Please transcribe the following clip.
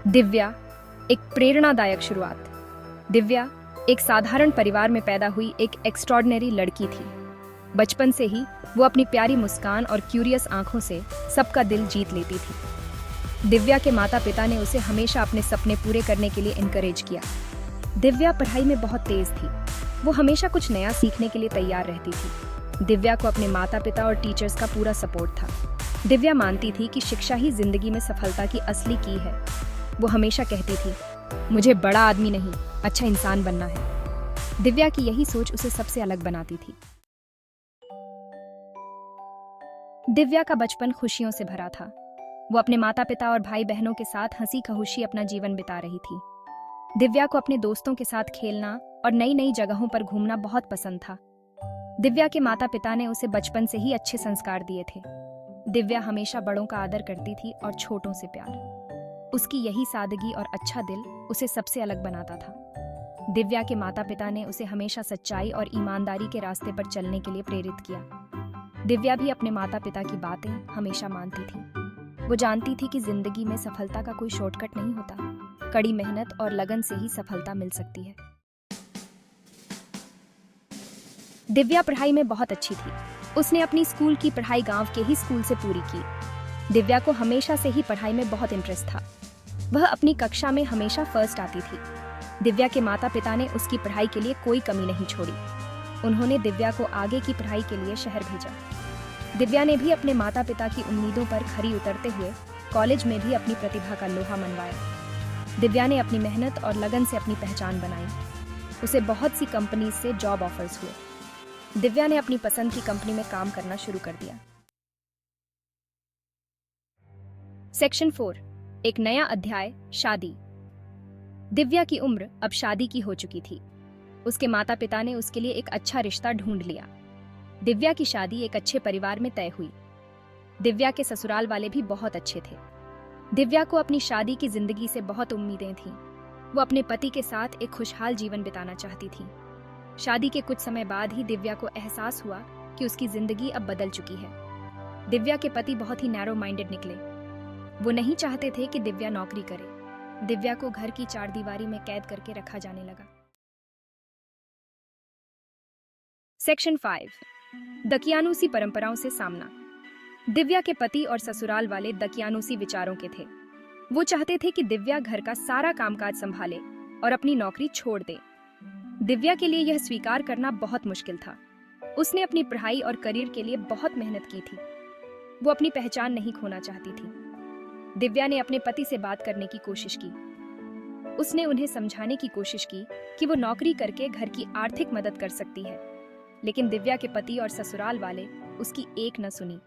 दिव्या, एक प्रेरणादायक शुरुआत। दिव्या एक साधारण परिवार में पैदा हुई एक एक्स्ट्रॉर्डिनरी लड़की थी। बचपन से ही वो अपनी प्यारी मुस्कान और क्यूरियस आंखों से सबका दिल जीत लेती थी। दिव्या के माता पिता ने उसे हमेशा अपने सपने पूरे करने के लिए इनकरेज किया। दिव्या पढ़ाई में बहुत तेज थी। वो हमेशा कुछ नया सीखने के लिए तैयार रहती थी। दिव्या को अपने माता पिता और टीचर्स का पूरा सपोर्ट था। दिव्या मानती थी कि शिक्षा ही जिंदगी में सफलता की असली की है। वो हमेशा कहती थी, मुझे बड़ा आदमी नहीं, अच्छा इंसान बनना है। दिव्या की यही सोच उसे सबसे अलग बनाती थी। दिव्या का बचपन खुशियों से भरा था। वो अपने माता पिता और भाई बहनों के साथ हंसी खुशी अपना जीवन बिता रही थी। दिव्या को अपने दोस्तों के साथ खेलना और नई नई जगहों पर घूमना बहुत पसंद था। दिव्या के माता पिता ने उसे बचपन से ही अच्छे संस्कार दिए थे। दिव्या हमेशा बड़ों का आदर करती थी और छोटों से प्यार। उसकी यही सादगी और अच्छा दिल उसे सबसे अलग बनाता था। दिव्या के माता पिता ने उसे हमेशा सच्चाई और ईमानदारी के रास्ते पर चलने के लिए प्रेरित किया। दिव्या भी अपने माता पिता की बातें हमेशा मानती थी। वो जानती थी कि जिंदगी में सफलता का कोई शॉर्टकट नहीं होता। कड़ी मेहनत और लगन से ही सफलता मिल सकती है। दिव्या पढ़ाई में बहुत अच्छी थी। उसने अपनी स्कूल की पढ़ाई गांव के ही स्कूल से पूरी की। दिव्या को हमेशा से ही पढ़ाई में बहुत इंटरेस्ट था। वह अपनी कक्षा में हमेशा फर्स्ट आती थी। दिव्या के माता पिता ने उसकी पढ़ाई के लिए कोई कमी नहीं छोड़ी। उन्होंने दिव्या को आगे की पढ़ाई के लिए शहर भेजा। दिव्या ने भी अपने माता पिता की उम्मीदों पर खरी उतरते हुए कॉलेज में भी अपनी प्रतिभा का लोहा मनवाया। दिव्या ने अपनी मेहनत और लगन से अपनी पहचान बनाई। उसे बहुत सी कंपनीज से जॉब ऑफर्स हुए। दिव्या ने अपनी पसंद की कंपनी में काम करना शुरू कर दिया। सेक्शन 4, एक नया अध्याय, शादी। दिव्या की उम्र अब शादी की हो चुकी थी। उसके माता पिता ने उसके लिए एक अच्छा रिश्ता ढूंढ लिया। दिव्या की शादी एक अच्छे परिवार में तय हुई। दिव्या के ससुराल वाले भी बहुत अच्छे थे। दिव्या को अपनी शादी की जिंदगी से बहुत उम्मीदें थीं। वो अपने पति के साथ एक खुशहाल जीवन बिताना चाहती थी। शादी के कुछ समय बाद ही दिव्या को एहसास हुआ कि उसकी जिंदगी अब बदल चुकी है। दिव्या के पति बहुत ही नैरो माइंडेड निकले। वो नहीं चाहते थे कि दिव्या नौकरी करे। दिव्या को घर की चारदीवारी में कैद करके रखा जाने लगा। सेक्शन 5, दकियानूसी परंपराओं से सामना। दिव्या के पति और ससुराल वाले दकियानूसी विचारों के थे। वो चाहते थे कि दिव्या घर का सारा कामकाज संभाले और अपनी नौकरी छोड़ दे। दिव्या के लिए यह स्वीकार करना बहुत मुश्किल था। उसने अपनी पढ़ाई और करियर के लिए बहुत मेहनत की थी। वो अपनी पहचान नहीं खोना चाहती थी। दिव्या ने अपने पति से बात करने की कोशिश की। उसने उन्हें समझाने की कोशिश की कि वो नौकरी करके घर की आर्थिक मदद कर सकती है, लेकिन दिव्या के पति और ससुराल वाले उसकी एक न सुनी।